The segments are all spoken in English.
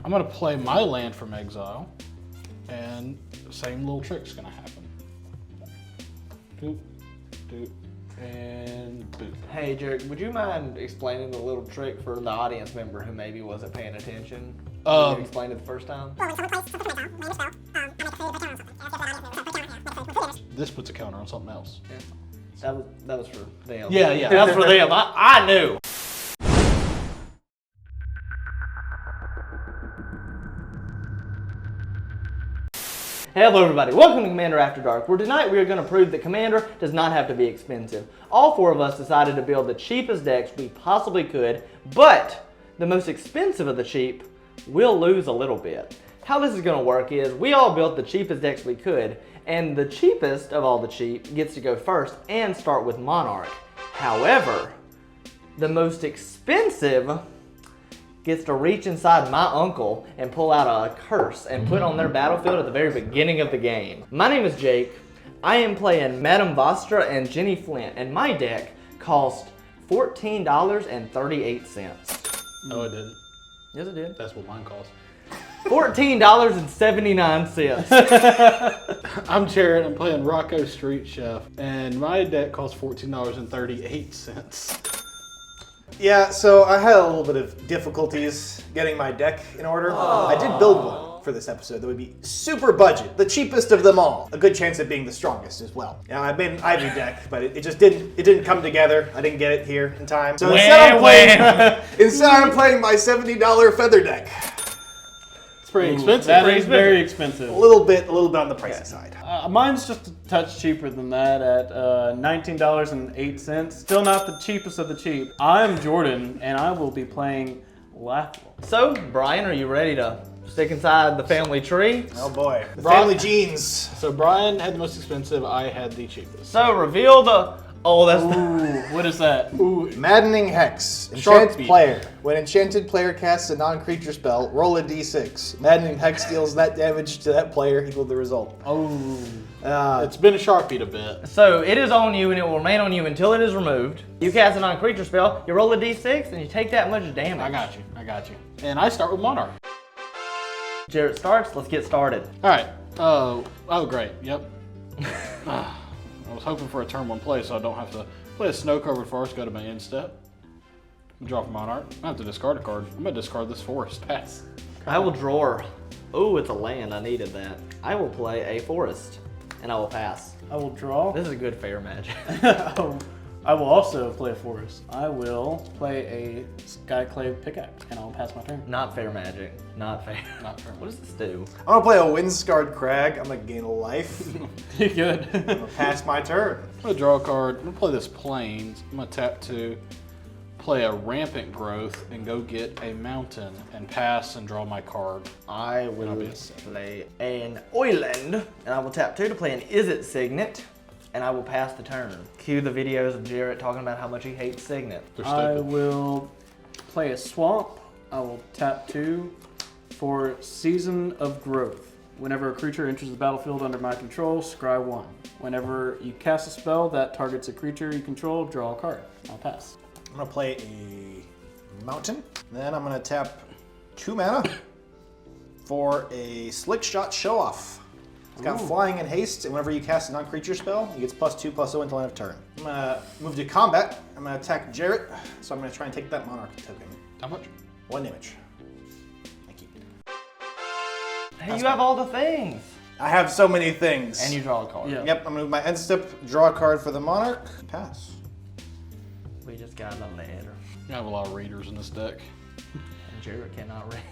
I'm gonna play my land from exile, and the same little trick's gonna happen. Boop, boop, and boop. Hey, Jared, would you mind explaining the little trick for the audience member who maybe wasn't paying attention? Did you explain it the first time? This puts a counter on something else. Yeah. That was for them. Yeah. That was for them. I knew. Hello everybody, welcome to Commander After Dark, where tonight we are going to prove that Commander does not have to be expensive. All four of us decided to build the cheapest decks we possibly could, but the most expensive of the cheap will lose a little bit. How this is going to work is, we all built the cheapest decks we could, and the cheapest of all the cheap gets to go first and start with Monarch. However, the most expensive gets to reach inside my uncle and pull out a curse and put on their battlefield at the very beginning of the game. My name is Jake. I am playing Madam Vastra and Jenny Flint, and my deck cost $14.38. No, it didn't. Yes, it did. That's what mine cost. $14.79. I'm Jared. I'm playing Rocco Street Chef, and my deck costs $14.38. Yeah, so I had a little bit of difficulties getting my deck in order. I did build one for this episode that would be super budget, the cheapest of them all. A good chance of being the strongest as well. Now, I made an Ivy deck, but it just didn't come together. I didn't get it here in time. So instead I'm playing my $70 feather deck. It's pretty expensive. That is very expensive. A little bit on the pricey side. Mine's just a touch cheaper than that at $19.08. Still not the cheapest of the cheap. I'm Jordan, and I will be playing Lathril. So, Brian, are you ready to stick inside the family tree? Oh boy, the family genes. So Brian had the most expensive, I had the cheapest. So, reveal the... Oh, that's... Ooh, what is that? Ooh, Maddening Hex. Enchanted player. When enchanted player casts a non-creature spell, roll a d6. Maddening Hex deals that damage to that player equal the result. Oh. it's been a Sharpied a bit. So, it is on you and it will remain on you until it is removed. You cast a non-creature spell, you roll a d6, and you take that much damage. I got you. And I start with Monarch. Jared starts, let's get started. All right. Oh, great. Yep. I was hoping for a turn one play so I don't have to play a snow covered forest, go to my end step. Draw for Monarch. I have to discard a card. I'm going to discard this forest. Pass. I will draw. Oh, it's a land, I needed that. I will play a forest, and I will pass. I will draw. This is a good fair match. I will also play a forest. I will play a Skyclave pickaxe, and I will pass my turn. Not fair magic. Not fair. Not fair. What does this do? I'm gonna play a Windscarred Crag. I'm gonna gain a life. Good. I'm gonna pass my turn. I'm going to draw a card. I'm going to play this Plains. I'm going to tap 2, play a Rampant Growth, and go get a Mountain, and pass and draw my card. I will play an Oiland, and I will tap 2 to play an Is It Signet, and I will pass the turn. Cue the videos of Jarrett talking about how much he hates Signet. They're I stupid. will play a swamp. I will tap 2 for Season of Growth. Whenever a creature enters the battlefield under my control, scry 1. Whenever you cast a spell that targets a creature you control, draw a card. I'll pass. I'm gonna play a Mountain. Then I'm gonna tap 2 mana for a Slick Shot Show Off. It's got flying and haste, and whenever you cast a non-creature spell, it gets +2/+0 until end of turn. I'm gonna move to combat. I'm gonna attack Jarrett, so I'm gonna try and take that Monarch token. How much? 1 damage. Thank you. Hey, you have all the things. I have so many things. And you draw a card. Yeah. Yep, I'm gonna move my end step, draw a card for the Monarch, pass. We just got a letter. I have a lot of readers in this deck. And Jarrett cannot read.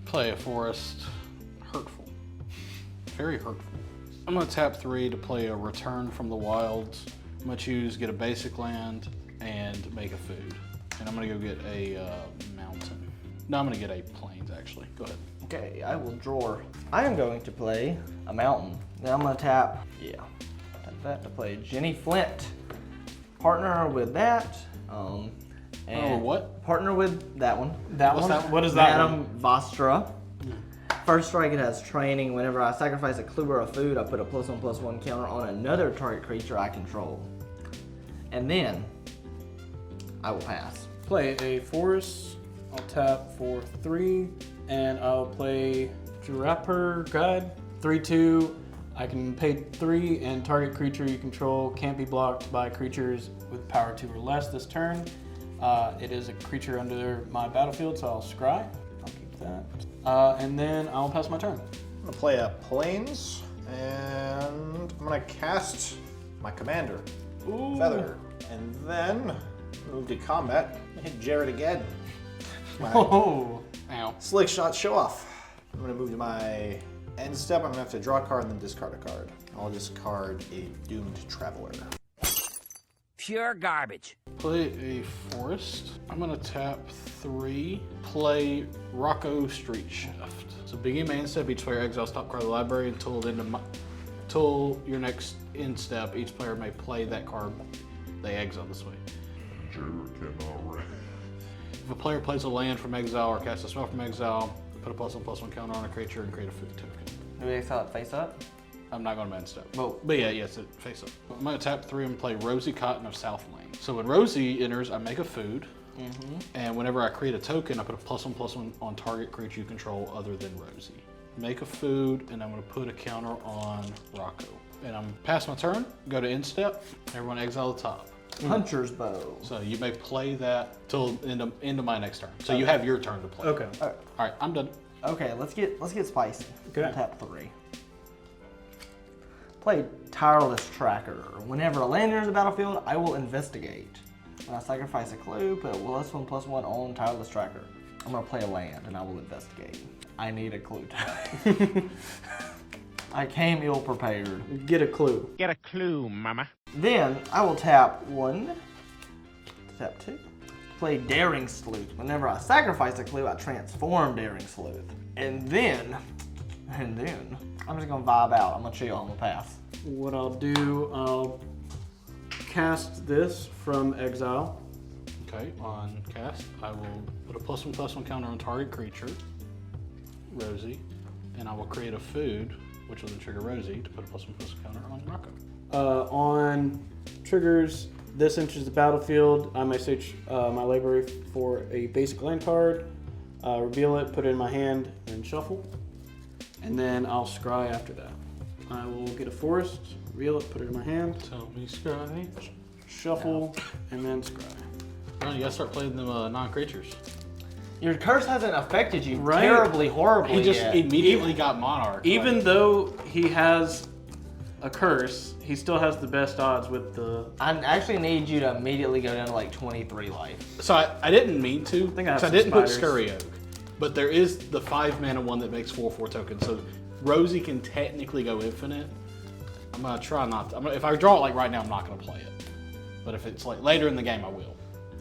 Play a forest. Hurtful. Very hurtful. I'm going to tap 3 to play a Return from the Wilds. I'm going to choose get a basic land and make a food. And I'm going to go get a mountain. No, I'm going to get a plains actually. Go ahead. Okay, I will draw. I am going to play a mountain. Then I'm going to tap that to play Jenny Flint. Partner with that. And what? Partner with that one. What's that? What is that Madam Vastra. First strike, it has training. Whenever I sacrifice a clue or a food, I put a +1/+1 counter on another target creature I control. And then I will pass. Play a forest I'll tap for 3, and I'll play Draper Guide. 3/2. I can pay 3, and target creature you control can't be blocked by creatures with power 2 or less this turn. It is a creature under my battlefield, so I'll scry. I'll keep that. And then I'll pass my turn. I'm gonna play a Plains, and I'm gonna cast my commander, Feather, and then move to combat and hit Jared again. Oh, Ow. Slick shot show off. I'm gonna move to my end step. I'm gonna have to draw a card and then discard a card. I'll discard a Doomed Traveler. Pure garbage. Play a forest. I'm gonna tap 3. Play Rocco Street Shift. So begin my end step. Each player exiles top card of the library until your next end step. Each player may play that card they exile this way. If a player plays a land from exile or casts a spell from exile, put a +1/+1 counter on a creature and create a food token. Do we exile it face up? I'm not going to end step. Well, But yeah, yes, face up. I'm going to tap 3 and play Rosie Cotton of South Lane. So when Rosie enters, I make a food. And whenever I create a token, I put a +1/+1 on target creature you control other than Rosie. Make a food, and I'm going to put a counter on Rocco. And I'm past my turn, go to end step, everyone exile the top. Puncher's Bow. So you may play that till end of my next turn. So you have your turn to play. okay. All right, I'm done. Okay, let's get spicy. Okay. Tap 3. Play Tireless Tracker. Whenever a land enters the battlefield, I will investigate. When I sacrifice a clue, put a +1/+1 on Tireless Tracker. I'm gonna play a land and I will investigate. I need a clue. I came ill prepared. Get a clue. Get a clue, mama. Then I will tap 1, tap 2. Play Daring Sleuth. Whenever I sacrifice a clue, I transform Daring Sleuth. And then, I'm just gonna vibe out. I'm gonna chill, I'm gonna pass. What I'll do, I'll cast this from exile. Okay, on cast, I will put a +1/+1 counter on target creature, Rosie, and I will create a food, which will then trigger Rosie to put a +1/+1 counter on Rocco. On triggers, this enters the battlefield. I may search my library for a basic land card, reveal it, put it in my hand, and shuffle. And then I'll scry after that. I will get a forest, reveal it, put it in my hand, Tell me, Scry. shuffle, and then scry. No, you gotta start playing them non-creatures. Your curse hasn't affected you Right. terribly, horribly He just yet. immediately got Monarch. Even like, though he has a curse, he still has the best odds with the... I actually need you to immediately go down to like 23 life. So I didn't mean to. think I have 'cause some didn't put spiders. Scurry Oak, but there is the 5 mana one that makes 4/4 tokens. So Rosie can technically go infinite. I'm gonna try not to. If I draw it like right now, I'm not gonna play it. But if it's like later in the game, I will.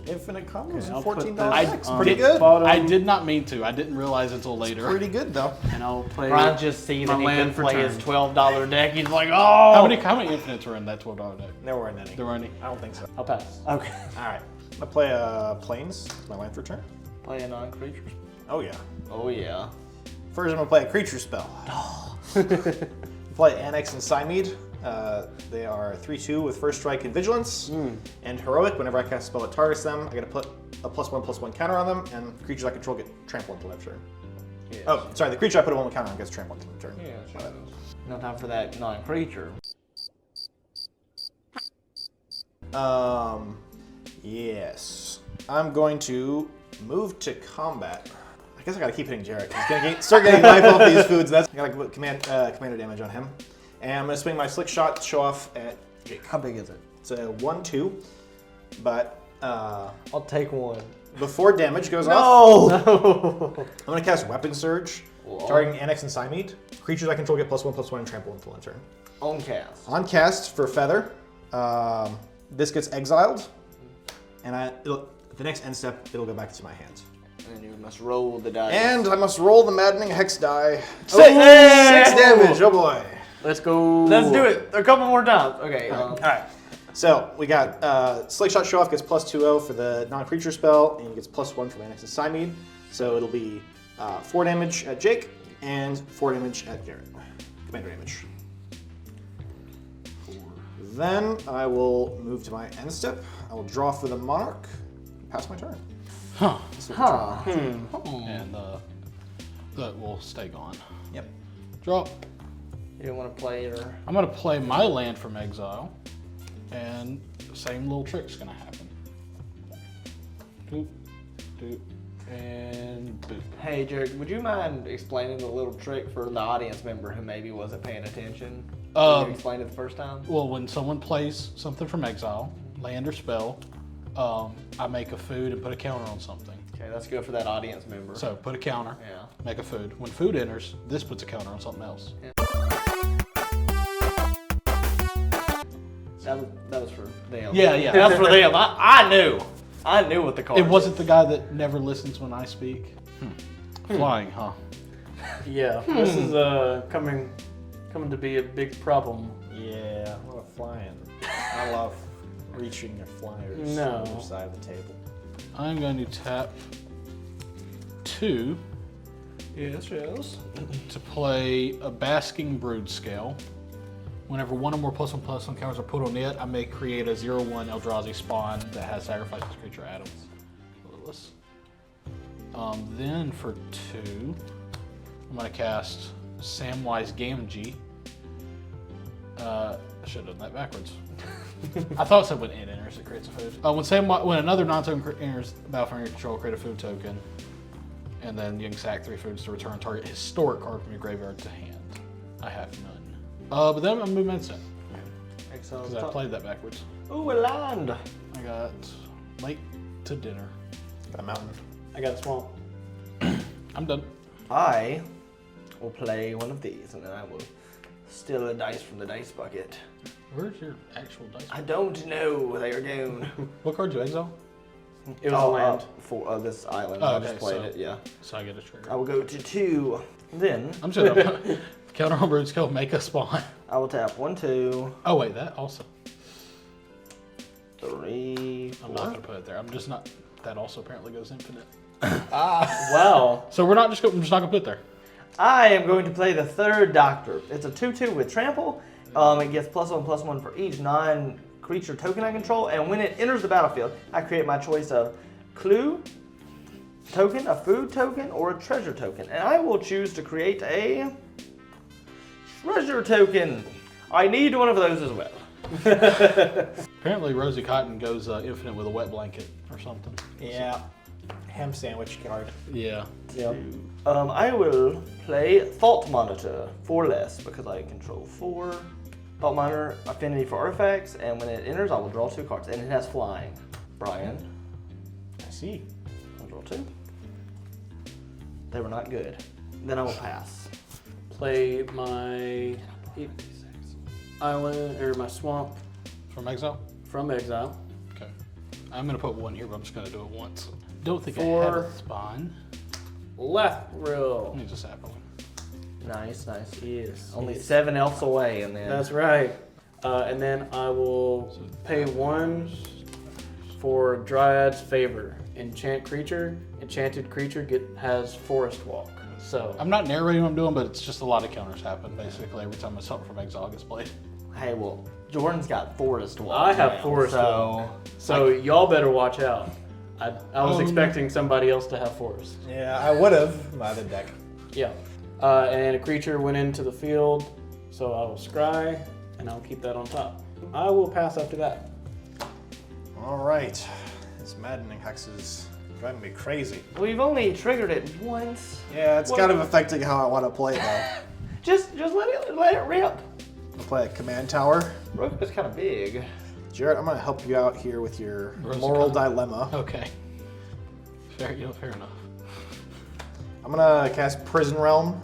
Infinite combos Okay, and I'll put $14 this decks. on Pretty the good. bottom. I did not mean to. I didn't realize until later. Pretty good though. And I'll play Brian just see that my he land could for play turn. his $12 deck. He's like, oh! How many infinites were in that $12 deck? There weren't any. There were any. I don't think so. I'll pass. Okay. All right. I'm gonna play Plains, my land for turn. Play a non-creature. Oh yeah. Oh yeah. First, I'm gonna play a creature spell. Play Annex and Cymede. They are 3/2 with first strike and vigilance. And heroic. Whenever I cast a spell that targets them, I get to put a +1/+1 counter on them, and creatures I control get trampled until end of turn. Yes. Oh, sorry. The creature I put a 1 counter on gets trampled until end of turn. Yeah, My bad. No time for that non-creature. Yes. I'm going to move to combat. I guess I gotta keep hitting Jarrett. He's gonna start getting life off these foods. I gotta put commander damage on him. And I'm gonna swing my slick shot show off at Jake. How big is it? It's a 1/2, but I'll take one. before damage goes off, No! I'm gonna cast Weapon Surge, targeting Annex and Cymede. Creatures I control get +1/+1 and trample until end turn. On cast. On cast for Feather, this gets exiled, and the next end step it'll go back to my hand. And you must roll the dice. And I must roll the maddening hex die. Six! Six damage. Oh boy. Let's go. Let's do it a couple more times. Okay. All right. So we got Slick Shot Show Off gets +2/0 for the non-creature spell, and gets +1 from Annex and Cymede. So it'll be 4 damage at Jake and 4 damage at Garrett. Commander damage. Then I will move to my end step. I will draw for the Monarch. Pass my turn. Huh. Huh. And that will stay gone. Yep. Drop. You don't want to play your... I'm gonna play my land from exile, and same little trick's gonna happen. Boop, doop, and boop. Hey, Jared, would you mind explaining the little trick for the audience member who maybe wasn't paying attention? Did you explain it the first time? Well, when someone plays something from exile, land or spell, I make a food and put a counter on something. Okay, that's good for that audience member. So put a counter, Yeah. make a food. When food enters, this puts a counter on something else. That was for them. Yeah. That's for them. I knew. I knew what the card It wasn't the guy that never listens when I speak. Flying, huh? Yeah, this is coming to be a big problem. Yeah, a lot of flying. I love reaching your flyers No. on the other side of the table. I'm going to tap 2 Yes. to play a Basking Brood Scale. Whenever one or more +1/+1 counters are put on it, I may create a 0/1 Eldrazi spawn that has sacrifice this creature atoms. Then for 2, I'm going to cast Samwise Gamgee. I should have done that backwards. I thought it said when it enters, it creates a food. When another non-token enters the battlefield under your control, create a food token. And then you can sack 3 foods to return target historic card from your graveyard to hand. I have none. But then I'm moving instant. Because I played that backwards. Ooh, a land. I got late to dinner. Got a mountain. I got a swamp. I'm done. I will play one of these, and then I will steal a dice from the dice bucket. Where's your actual dice? I don't know. They are down. What card do you exile? It was a land. For this island. Oh, I just okay, played so- it, yeah. So I get a trigger. I will go to 2. Then I'm just gonna counter on Brood Scale, make a spawn. I will tap 1, 2, Oh wait, that also. 3, I'm not 4. gonna put it there. I'm just not. That also apparently goes infinite. Wow. So we're not just. I'm just not gonna put it there. I am going to play the 3rd Doctor. It's a 2/2 with trample. It gets +1/+1 for each non-creature token I control, and when it enters the battlefield, I create my choice of clue token, a food token, or a treasure token. And I will choose to create a treasure token. I need one of those as well. Apparently, Rosie Cotton goes infinite with a wet blanket or something. Yeah. Ham sandwich card. Yeah. Yep. I will play Thought Monitor for less because I control 4. Thought Monitor, affinity for artifacts, and when it enters, I will draw 2 cards. And it has flying. Brian, I see. I'll draw 2. They were not good. Then I will pass. Play my island or my swamp From exile. from exile. Okay. I'm gonna put 1 here, but I'm just gonna do it once. Don't think I For- have a spawn. Lathril. Let me just sapling. Nice. Yes. Only 7 elves away, and then That's right. And then I will pay 1 for Dryad's Favor. Enchant creature. Enchanted creature has Forest Walk. So I'm not narrating what I'm doing, but it's just a lot of counters happen basically every time something from exile gets played. hey, well, Jordan's got Forest Walk. I have now, Forest so So y'all better watch out. I was Oh, expecting somebody else to have Forest. Yeah, I would have by the deck. Yeah. And a creature went into the field, so I will scry, and I'll keep that on top. I will pass after that. All right. This maddening hex is driving me crazy. We've only triggered it once. Yeah, it's kind of affecting how I want to play though. Just let it rip. I'll play a command tower. Rook is kind of big. Jared, I'm gonna help you out here with your Rosie moral Cotton. dilemma. Okay. Fair enough. I'm gonna cast Prison Realm.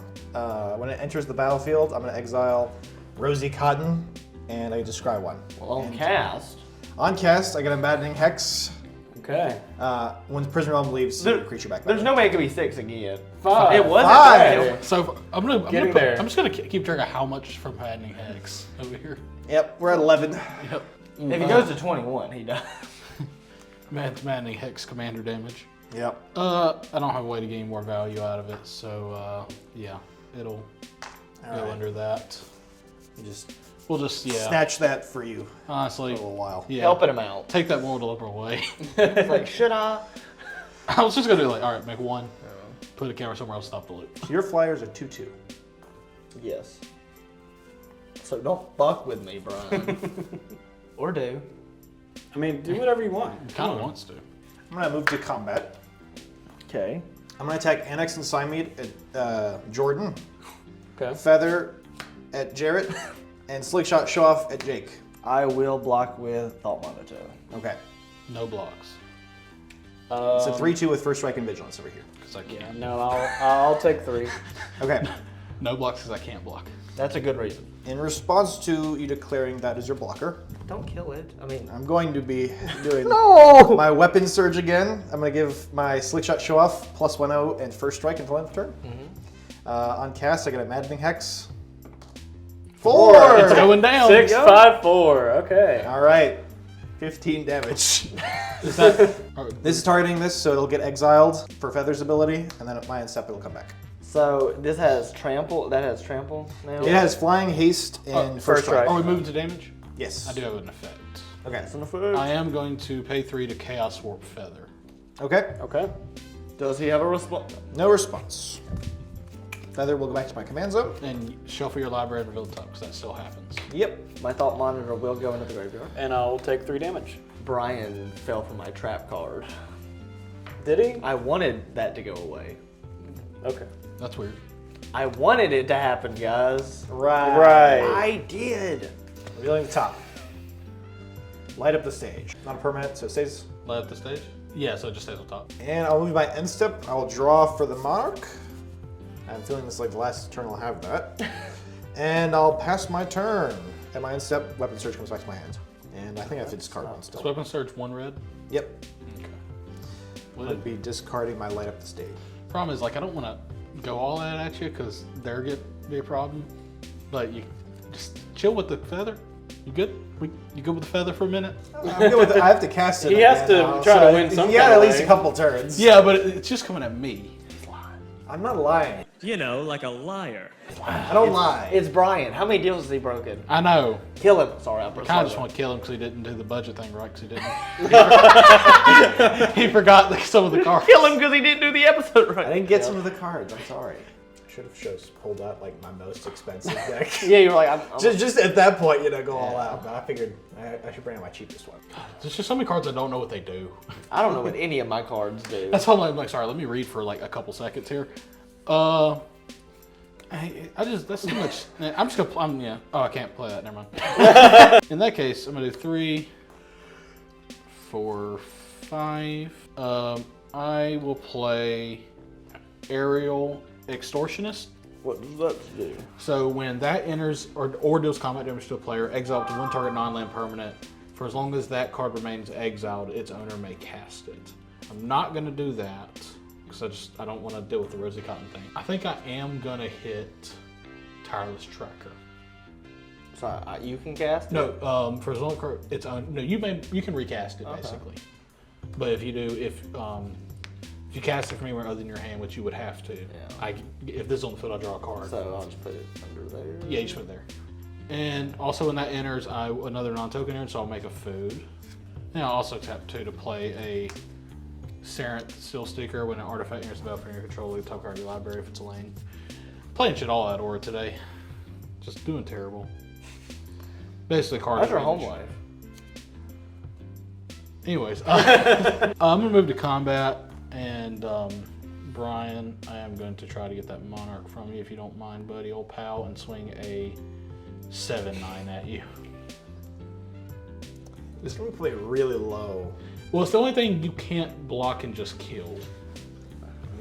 When it enters the battlefield, I'm gonna exile Rosie Cotton, and I describe 1. Well, on cast. On cast, I get a maddening hex. Okay. When Prison Realm leaves, There- the creature back. There's no way it could be 6 again. 5. It wasn't 5. 5. So I'm Getting there. just gonna keep track of how much from Maddening Hex over here. Yep, we're at 11. Yep. If he goes to 21, he does. Maddening Hex commander damage. Yep. I don't have a way to gain more value out of it, so yeah, it'll go right. under that. We'll just snatch that for you Honestly, for a little while. yeah. Helping him out. Take that moral deliberate away. It's like, should I? I was just gonna do like, all right, make one, put a camera somewhere else, stop the loop. Your flyers are 2/2. Yes. So don't fuck with me, Brian. Or do. I mean, do whatever you want. Kind of wants to. I'm gonna move to combat. Okay. I'm gonna attack Annex and Siamede at Jordan, Okay. Feather at Jarrett, and Slickshot Show Off at Jake. I will block with Thought Monitor. Okay. No blocks. So 3/2 with First Strike and Vigilance over here. Because I Yeah, can't. no, I'll take 3. Okay. No blocks because I can't block. That's a good reason. In response to you declaring that as your blocker, Don't kill it. I mean, I'm going to be doing no. my Weapon Surge again. I'm going to give my Slickshot Show Off +1/0 and First Strike until end of turn. On cast, I get a Maddening Hex. 4! It's going down. 6, 5, 4. Okay. All right. 15 damage. Is that, This is targeting this, so it'll get exiled for Feather's ability, and then at my end step, it'll come back. So this has trample. That has trample now. It has Flying, Haste, and First First Strike. Strike. are we moving to damage? Yes. I do have an effect. Okay. It's an effect. I am going to pay 3 to Chaos Warp Feather. Okay. Okay. Does he have a response? No response. Feather will go back to my command zone. And shuffle your library and reveal the top, because that still happens. Yep. My Thought Monitor will go into the graveyard. And I'll take 3 damage. Brian fell for my trap card. Did he? I wanted that to go away. Okay. That's weird. I wanted it to happen, guys. Right. I did. Revealing the top. Light up the stage. Not a permanent, so it stays. Light up the stage? Yeah, so it just stays on top. And I'll move my end step. I'll draw for the Monarch. I'm feeling this is like the last turn I'll have that. And I'll pass my turn. At my end step, Weapon Surge comes back to my hand. And I think I have to discard one Is still. Weapon Surge 1 red? Yep. Okay. I'll be discarding my Light Up the Stage. Problem is, like, I don't want to go all that at you because there be a problem. But you just chill with the feather. You good? You good with the feather for a minute? I'm good with it. I have to cast it. He has again to now, try to win some Yeah, kind at of least way. a couple turns. Yeah, but it's just coming at me. I'm not lying. You know, like a liar. I don't lie. It's Brian. How many deals has he broken? I know. Kill him. Sorry, I I kind of just want to kill him because he didn't do the budget thing right. Because he didn't. He forgot some of the cards. Kill him because he didn't do the episode I right. didn't get some of the cards. I'm sorry. I should have just pulled out like my most expensive deck. Yeah, you're like, I'm just at that point, go all out. But I figured I should bring out my cheapest one. There's just so many cards I don't know what they do. I don't know what any of my cards do. That's why I'm like, sorry. Let me read for like a couple seconds here. That's too much. I'm just gonna. Yeah. Oh, I can't play that. Never mind. In that case, I'm gonna do 3, 4, 5. I will play Aerial Extortionist. What does that do? So when that enters or deals combat damage to a player, exile up to one target non-land permanent. For as long as that card remains exiled, its owner may cast it. I'm not gonna do that because I don't want to deal with the Rosy Cotton thing. I think I am gonna hit Tireless Tracker. So you can cast it? No, for as long as its own. No, you can recast it basically. But if you do, if you cast it from anywhere other than your hand, which you would have to, if this is on the field, I'll draw a card. So I'll just put it under there. Yeah, you just put it there. And also when that enters, another non-token enters, so I'll make a food. And I'll also tap 2 to play a Serent Seal Sticker. When an artifact enters the battlefield from your control, leave top card of your library if it's a lane. Playing shit all out Aura today. Just doing terrible. Basically card How's your home advantage. life? Anyways, I'm gonna move to combat, and Brian, I am going to try to get that Monarch from you if you don't mind, buddy, old pal, and swing a 7/9 at you. This is gonna play really low. Well, it's the only thing you can't block and just kill.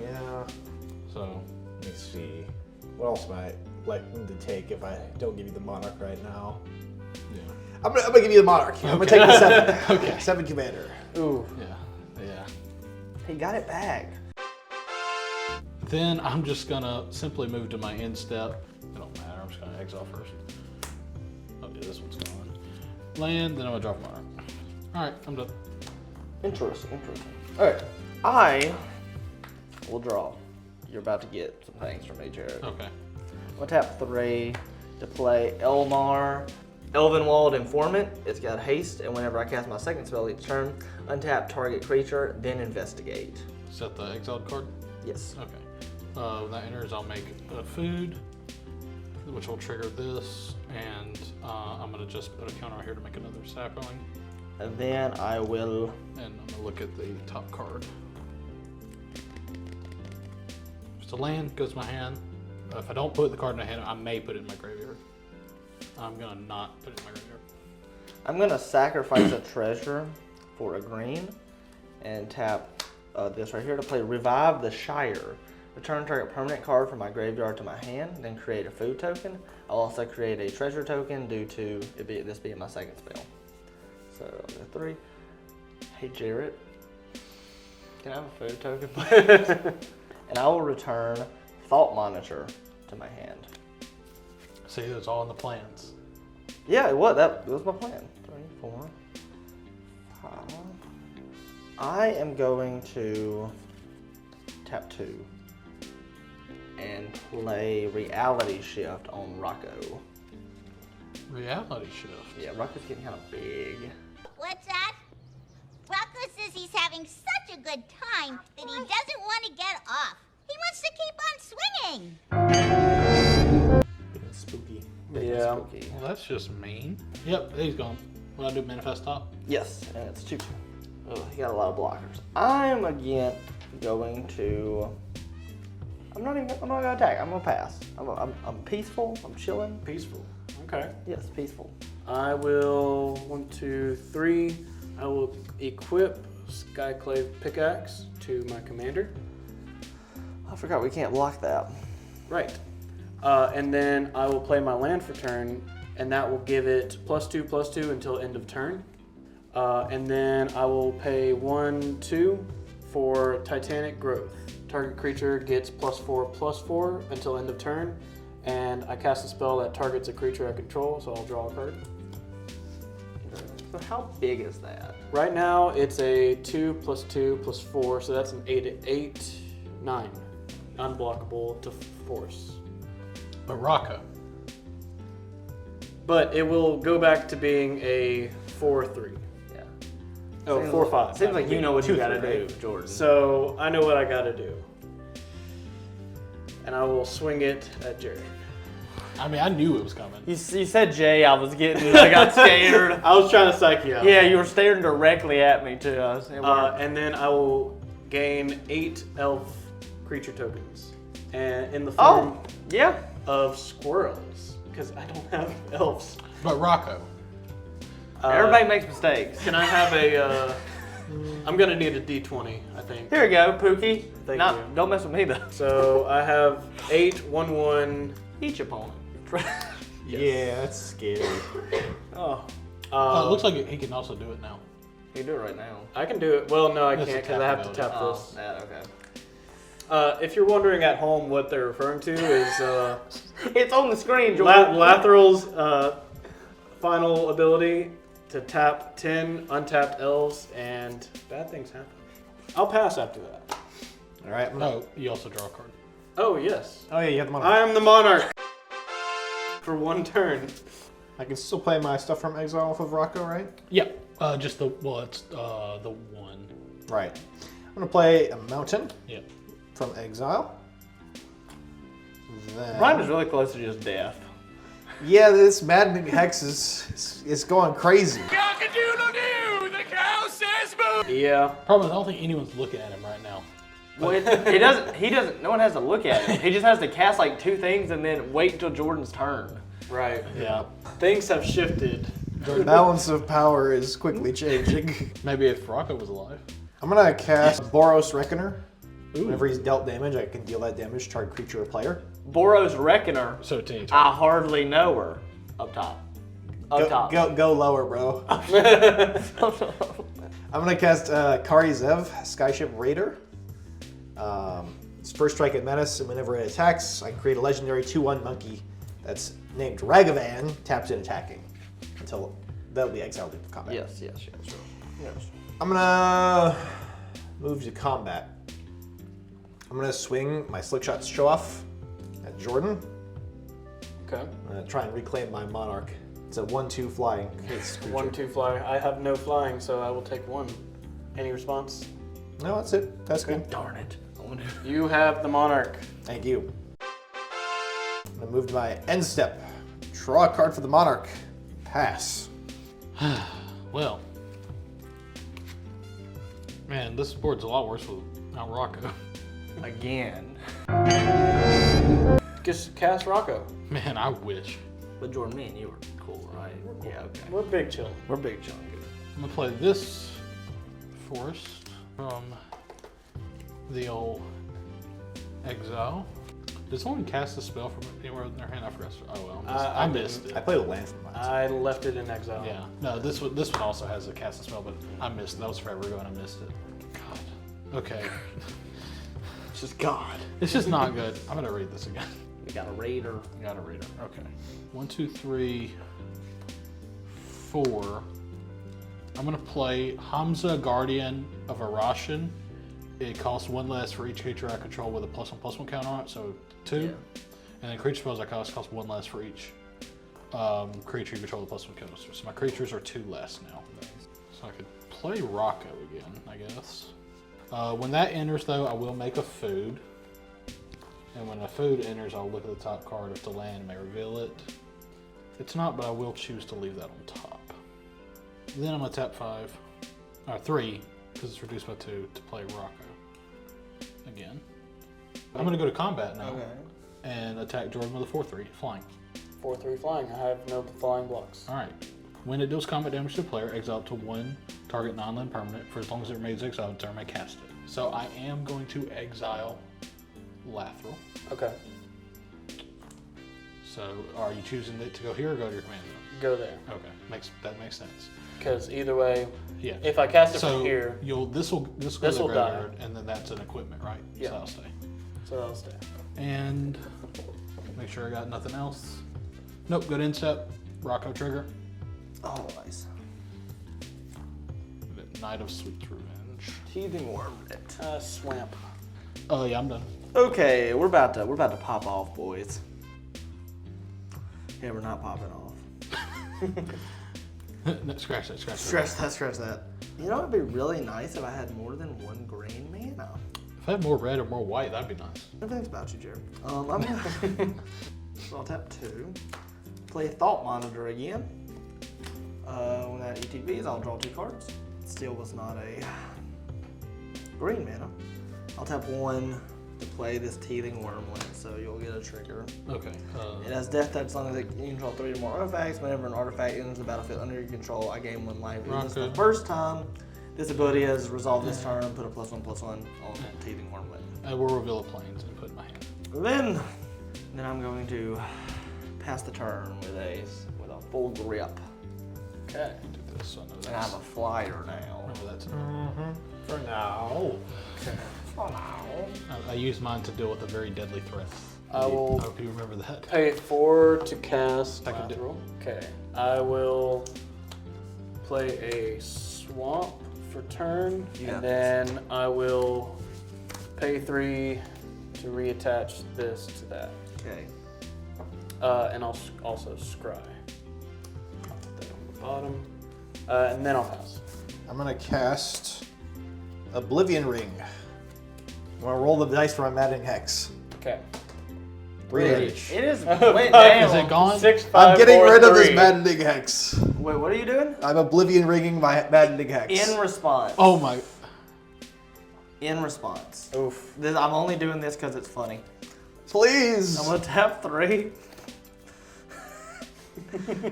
Yeah. So Let me see. What else might like to take if I don't give you the Monarch right now? yeah, I'm gonna give you the Monarch. I'm gonna take the 7. Okay. 7 Commander. Ooh, yeah. he got it back. Then I'm just gonna simply move to my end step. It don't matter. I'm just gonna exile first. Oh yeah, this one's gone. Land. Then I'm gonna drop Monarch. All right, I'm done. Interesting. All right, I will draw. You're about to get some things from me, Jared. Okay. I'll tap 3 to play Elmar, Elvenwald Informant. It's got haste, and whenever I cast my second spell each turn, untap target creature, then investigate. Is that the exiled card? Yes. Okay. When that enters, I'll make a food, which will trigger this, and I'm gonna just put a counter right here to make another sapling. And then I will. And I'm gonna look at the top card. If it's a land, goes to my hand. If I don't put the card in my hand, I may put it in my graveyard. I'm gonna not put it in my graveyard. I'm gonna sacrifice a treasure for a green, and tap this right here to play Revive the Shire. Return target permanent card from my graveyard to my hand, then create a food token. I'll also create a treasure token due to this being my second spell. So I'll go 3. Hey Jarrett, can I have a food token, please? And I will return Thought Monitor to my hand. See, it's all in the plans. Yeah, that was my plan. 3, 4, 5. I am going to tap 2 and play Reality Shift on Rocco. Reality shift. Yeah, Rocco's getting kind of big. What's that? Rocco says he's having such a good time that he doesn't want to get off. He wants to keep on swinging. Spooky. Yeah. Spooky. Well, that's just mean. Yep, he's gone. What do I do? Manifest top? Yes, and it's 2. Oh, he got a lot of blockers. I'm again going to. I'm not gonna attack. I'm gonna pass. I'm peaceful. I'm chilling. Peaceful. Okay. Yes, peaceful. I will 1, 2, 3. I will equip Skyclave Pickaxe to my commander. I forgot we can't block that. Right. And then I will play my land for turn, and that will give it +2/+2 until end of turn. And then I will pay 1, 2 for Titanic Growth. Target creature gets +4/+4 until end of turn, and I cast a spell that targets a creature I control, so I'll draw a card. So how big is that? Right now it's a 2/2/4, so that's an 8, 9. Unblockable to force. But Rocco. But it will go back to being a 4/3. Yeah. Oh, Seems 4/5. Seems like you know what you 2, gotta 3, do, Jordan. So I know what I gotta do. And I will swing it at Jared. I mean, I knew it was coming. You said Jay, I got scared. I was trying to psych you out. Yeah, you were staring directly at me too. And then I will gain 8 elf creature tokens. And in the form yeah. of squirrels. Because I don't have elves. But Rocco. Everybody makes mistakes. Can I have a I'm gonna need a D20, I think. Here you go, Pookie. Thank you. Don't mess with me though. So I have 8, 1, 1. Each opponent. Yeah, that's scary. Oh. It looks like he can also do it now. You can do it right now. I can do it. Well, no, I That's can't a because I have to tap tap Oh, this. that, okay. If you're wondering at home what they're referring to is It's on the screen, Jordan. Lathril's final ability to tap 10 untapped elves, and bad things happen. I'll pass after that. All right. No, you also draw a card. Oh, yes. Oh yeah, you have the monarch. I am the monarch for 1 turn. I can still play my stuff from exile off of Rocco, right? Yeah, just the one. Right. I'm gonna play a mountain Yeah. from exile. Then, Ryan was really close to just death. yeah, this maddening hex is going crazy. Yeah. Problem is, I don't think anyone's looking at him right now. Well, he doesn't. No one has to look at him. He just has to cast like 2 things and then wait until Jordan's turn. Right. Yeah. Things have shifted. The balance of power is quickly changing. Maybe if Rocco was alive. I'm gonna cast Boros Reckoner. Ooh. Whenever he's dealt damage, I can deal that damage to target creature or player. Boros Reckoner. So it's any I hardly know her. Up top. Go lower, bro. I'm gonna cast Kari Zev, Skyship Raider. It's first strike at menace, and whenever it attacks, I can create a legendary 2/1 monkey that's named Ragavan, taps in attacking. Until that'll be exiled into combat. Yes. I'm gonna move to combat. I'm gonna swing my Slickshot Show Off at Jordan. Okay. I'm gonna try and reclaim my Monarch. It's a 1/2 flying. Hits creature. 1, 2 fly. I have no flying, so I will take 1. Any response? No, that's it. That's good. Darn it. You have the Monarch. Thank you. I'm gonna move to my end step. Draw a card for the Monarch. Pass. Well, man, this board's a lot worse without Rocco. Again. Just cast Rocco. Man, I wish. But Jordan, me and you were cool, right? Yeah, okay. We're big chill. We're big chunk. I'm gonna play this forest from the old exile. Does someone cast a spell from anywhere in their hand? I forgot. Oh well, I missed it. I played a land from mine. I left it in exile. Yeah. No, this one also has a cast a spell, but I missed it. That was forever ago and I missed it. God. Okay. It's just God. It's just not good. I'm gonna read this again. We got a raider. Got a reader. Okay. 1, 2, 3, 4. I'm gonna play Hamza, Guardian of Arashan. It costs 1 less for each creature I control with a +1/+1 counter on it, so 2. Yeah. And then creature spells I cost 1 less for each creature you control with +1 counter. So my creatures are 2 less now. So I could play Rocco again, I guess. When that enters, though, I will make a food. And when a food enters, I'll look at the top card. If it's a land, it may reveal it. If it's not, but I will choose to leave that on top. Then I'm gonna tap 3, because it's reduced by 2, to play Rocco again. I'm gonna go to combat now and attack Jordan with a 4/3 flying. 4/3 flying. I have no flying blocks. All right. When it deals combat damage to the player, exile up to 1 target non-land permanent for as long as it remains exiled until I may cast it. So I am going to exile Lathril. Okay. So are you choosing it to go here or go to your command zone? Go there. Okay, that makes sense. Because either way, Yeah. if I cast it So from here, this will go to the will die. graveyard, and then that's an equipment, right? Yeah. So I'll stay. so I'll stay. And make sure I got nothing else. Nope. Good instep. Rocco trigger. Always. Knight of Sweet Revenge. Teething wormlet. Swamp. Oh yeah, I'm done. Okay, we're about to pop off, boys. Yeah, we're not popping off. No, scratch that. Scratch that. You know, it'd be really nice if I had more than 1 green mana. If I had more red or more white, that'd be nice. Everything's about you, Jared. I'm gonna. So I'll tap 2. Play Thought Monitor again. When that ETBs, I'll draw 2 cards. Still was not a green mana. I'll tap 1 to play this Teething Wormlet, so you'll get a trigger. Okay. It has death touch as long as you control 3 or more artifacts. Whenever an artifact enters the battlefield under your control, I gain 1 life. This is the first time this ability has resolved this turn. Put a +1/+1 on Teething Wormlet. I will reveal a plains and put it in my hand. Then I'm going to pass the turn with a full grip. Okay. Do this. So I know And I have a flyer now. Remember that. For now. I used mine to deal with a very deadly threat. I will I hope you remember that. pay 4 to cast. I can do- Lathril. Okay. I will play a swamp for turn, You got and then I will pay 3 to reattach this to that. Okay. And I'll also scry. Put that on the bottom. And then I'll pass. I'm gonna cast Oblivion Ring. I'm gonna roll the dice for my Maddening Hex. Okay. 3 damage. It is went down. Is it gone? 6, 5, I'm getting 4, rid of this 3. Maddening Hex. Wait, what are you doing? I'm Oblivion Ringing my Maddening Hex. In response. Oh my. In response. Oof. I'm only doing this because it's funny. Please! I'm gonna tap 3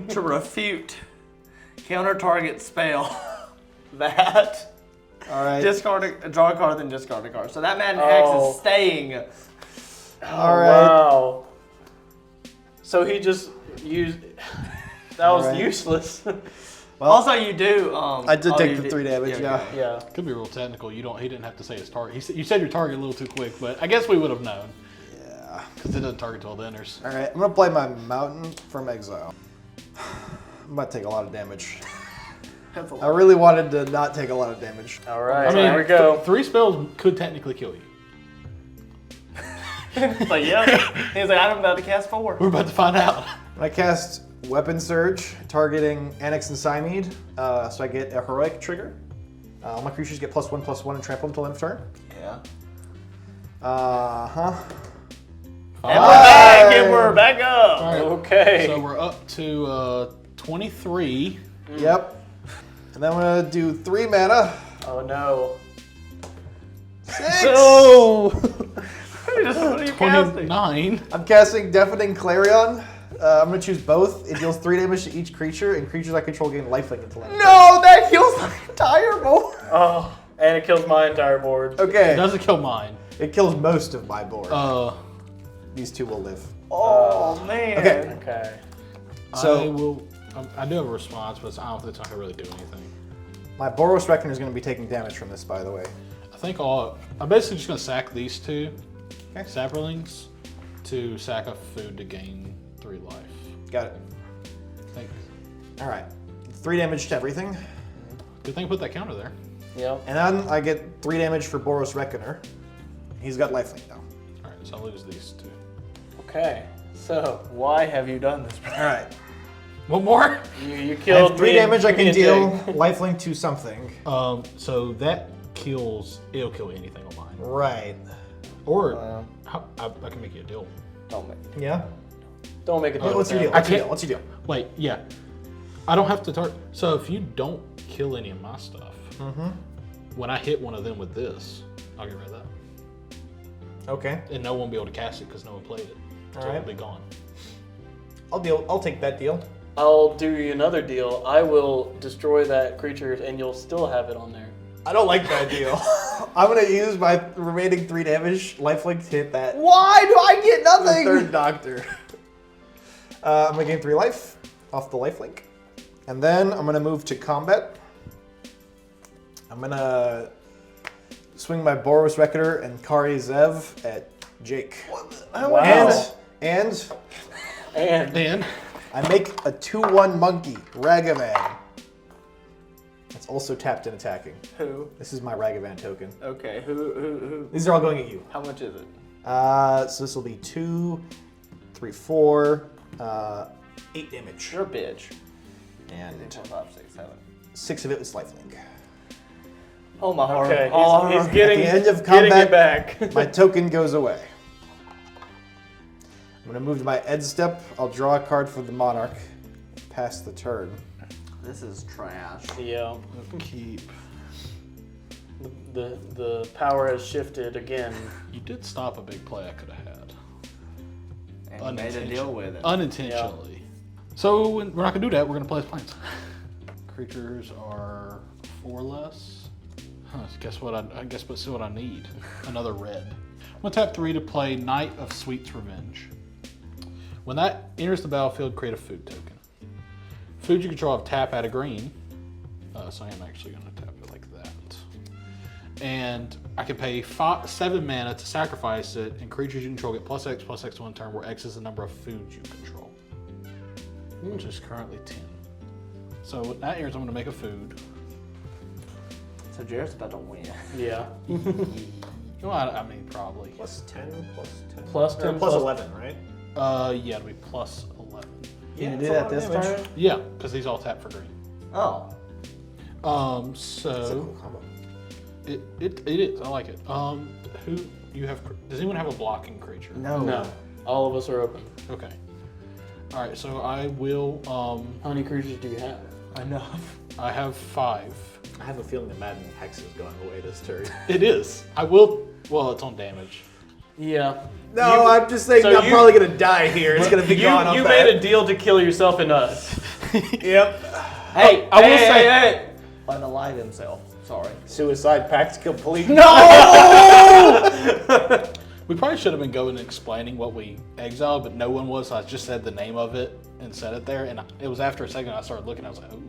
to refute counter target spell. That. Alright. Draw a card, then discard a card. So that Madden Oh. X is staying. Alright. Wow. So he just used. That was Alright. useless. Well, Also, you do. I did take the 3 damage, yeah. okay. yeah. Could be real technical. He didn't have to say his target. You said your target a little too quick, but I guess we would have known. Yeah. Because it doesn't target till it enters. Alright, I'm gonna play my Mountain from Exile. I'm about to take a lot of damage. That's a I lot. really wanted to not take a lot of damage. All right. I mean, here we go. 3 spells could technically kill you. Like, yeah. He's like, I'm about to cast 4. We're about to find out. I cast Weapon Surge, targeting Annex and Cymede, so I get a heroic trigger. All my creatures get +1/+1 and trample until end of turn. Yeah. And we're back, and we're back up. All right. Okay. So we're up to 23. Yep. And then I'm gonna do 3 mana. Oh no. 6. No. What are you casting? 29. I'm casting Deafening Clarion. I'm gonna choose both. It deals 3 damage to each creature, and creatures I control gain lifelink until end. No, that kills the entire board. Oh, and it kills my entire board. It Okay. doesn't kill mine. It kills most of my board. These 2 will live. Oh man. Okay. Okay. So I do have a response, but I don't think it's not gonna really do anything. my Boros Reckoner is gonna be taking damage from this, by the way. I'm basically just gonna sack these 2 Okay. saplings to sack a food to gain 3 life. Got it. Thanks. All right. 3 damage to everything. Good thing I put that counter there. Yep. And then I get 3 damage for Boros Reckoner. He's got lifelink now. All right, so I'll lose these 2. Okay. So why have you done this? All right. One more. You I killed have 3 me damage I and can me deal. and Jake. Lifelink to something. So that kills. It'll kill anything on mine. Right. Or I can make you a deal. Don't make Yeah. a deal. What's your deal? I What's your can't- deal? What's your deal? Wait, yeah. I don't have to target. So if you don't kill any of my stuff, when I hit one of them with this, I'll get rid of that. Okay. And no one will be able to cast it because no one played it. So Alright. it'll be gone. I'll take that deal. I'll do you another deal. I will destroy that creature and you'll still have it on there. I don't like that deal. I'm gonna use my remaining 3 damage lifelink to hit that Why do I get nothing? 3rd doctor. I'm gonna gain 3 life off the lifelink. And then I'm gonna move to combat. I'm gonna swing my Boros Reckoner and Kari Zev at Jake. Wow. And And I make a 2/1 monkey, Ragavan. It's also tapped and attacking. Who? This is my Ragavan token. Okay. Who? These are all going at you. How much is it? So this will be 2, 3, 4, 8 damage. You're a bitch. And 5, 6, 7. 6 of it was lifelink. Oh my heart. okay, Oh, he's getting, At the end of getting combat- it back. My token goes away. I'm gonna move to my Ed step. I'll draw a card for the Monarch. Pass the turn. This is trash. Yeah. Keep. The power has shifted again. You did stop a big play I could have had. And you made a deal with it. Unintentionally. So we're not gonna do that. We're gonna play as planes. Creatures are 4 less. Huh, guess what? I guess let's see what I need. Another red. I'm gonna tap 3 to play Knight of Sweet's Revenge. When that enters the battlefield, create a food token. Food you control have tap at a green. So I am actually gonna tap it like that. And I can pay 7 mana to sacrifice it, and creatures you control get +X one turn, where X is the number of foods you control, which is currently 10. So with that enters, I'm gonna make a food. So Jared's about to win. Yeah. Well, I mean, probably. Plus 10, plus 10. Plus 10, plus plus- 11, right? Yeah, it'll be +11. Can you it's do a that lot of this damage. turn? Yeah, because these all tap for green. Oh. It's a So cool combo. it is. I like it. Who you have? Does anyone have a blocking creature? No. All of us are open. Okay. All right. So I will. How many creatures do you have? Enough. I have 5. I have a feeling that Madden Hex is going away this turn. It is. I will. Well, it's on damage. Yeah. No, I'm just saying so I'm you- probably gonna die here. It's gonna be gone off You that. made a deal to kill yourself and us. Yep. Hey, I will hey, say- hey. Unalive himself. Sorry. Suicide pact complete. We probably should have been going and explaining what we exiled, but no one was. So I just said the name of it and said it there, and it was after a second I started looking. I was like, oh.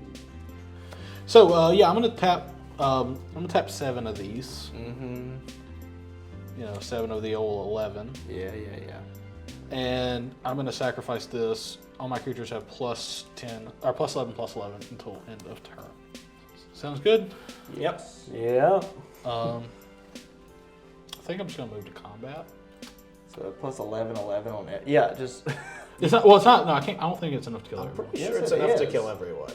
So yeah, I'm gonna tap. I'm gonna tap 7 of these. Mm-hmm. You know, 7 of the old 11. Yeah. And I'm going to sacrifice this. All my creatures have +10 or +11/+11 until end of turn. Sounds good? Yep. Yeah. I think I'm just going to move to combat. So plus 11 on it. Yeah, just. It's not. Well, it's not. No, I can't. I don't think it's enough to kill everyone. Sure, Yes, it's it enough to is. kill everyone.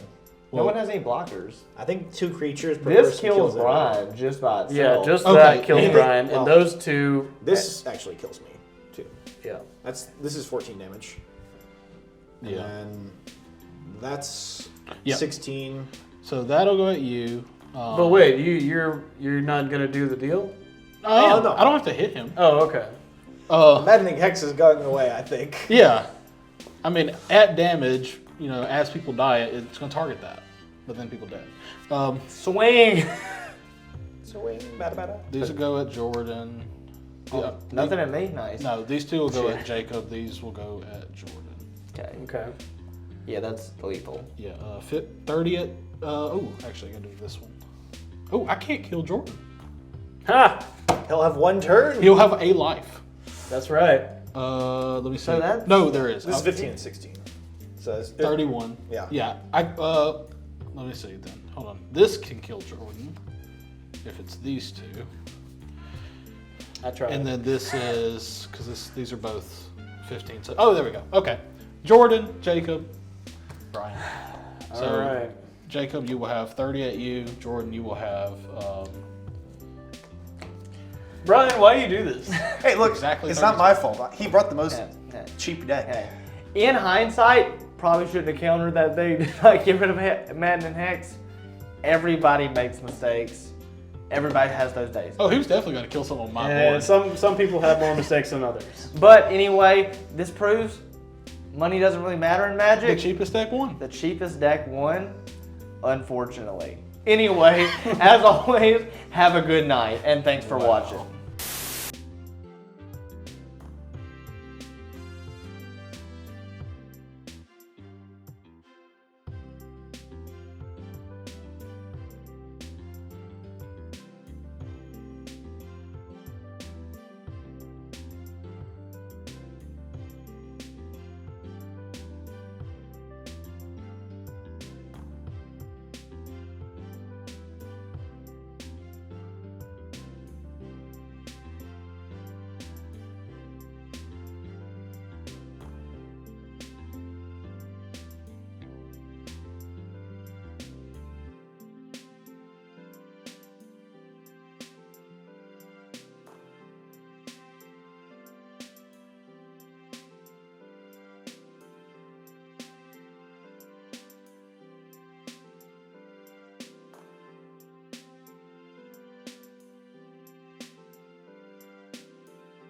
No one has any blockers. I think 2 creatures per This person kills it. Brian just by itself. Yeah, just Okay. that kills And- Brian, well, and those two. This actually kills me too. Yeah. This is 14 damage. And Yeah. then that's Yep. 16. So that'll go at you. But wait, you're not gonna do the deal? I am. no. I don't have to hit him. Oh, okay. Maddening Hex is going away, I think. Yeah. I mean, at damage, as people die, it's going to target that. But then people dead. Swing. Swing, bada. These will go at Jordan. Yeah, Nothing at me. Nice. No, these 2 will go at Jacob. These will go at Jordan. Okay. Okay. Yeah, that's lethal. Yeah, 30 at. Actually, I got to do this one. Oh, I can't kill Jordan. Ha! He'll have 1 turn. He'll have a life. That's right. Let me see. So that's- No, there is. This is 15 and 16. So it's 31. Yeah. Yeah. Let me see then. Hold on. This can kill Jordan if it's these 2. I tried. And then this is because these are both 15. So there we go. Okay, Jordan, Jacob, Brian. So All right. Jacob, you will have 30 at you. Jordan, you will have Brian, why do you do this? Hey, look, Exactly it's 30 not my fault. He brought the most Yeah. cheap deck. Okay. In hindsight, probably shouldn't have countered that thing. Like, get rid of Maddening Hex. Everybody makes mistakes. Everybody has those days. he was definitely going to kill someone on my And board. some people have more mistakes than others. But anyway, this proves money doesn't really matter in The Magic. cheapest deck won. The cheapest deck won, unfortunately. Anyway, as always, have a good night, and thanks for watching.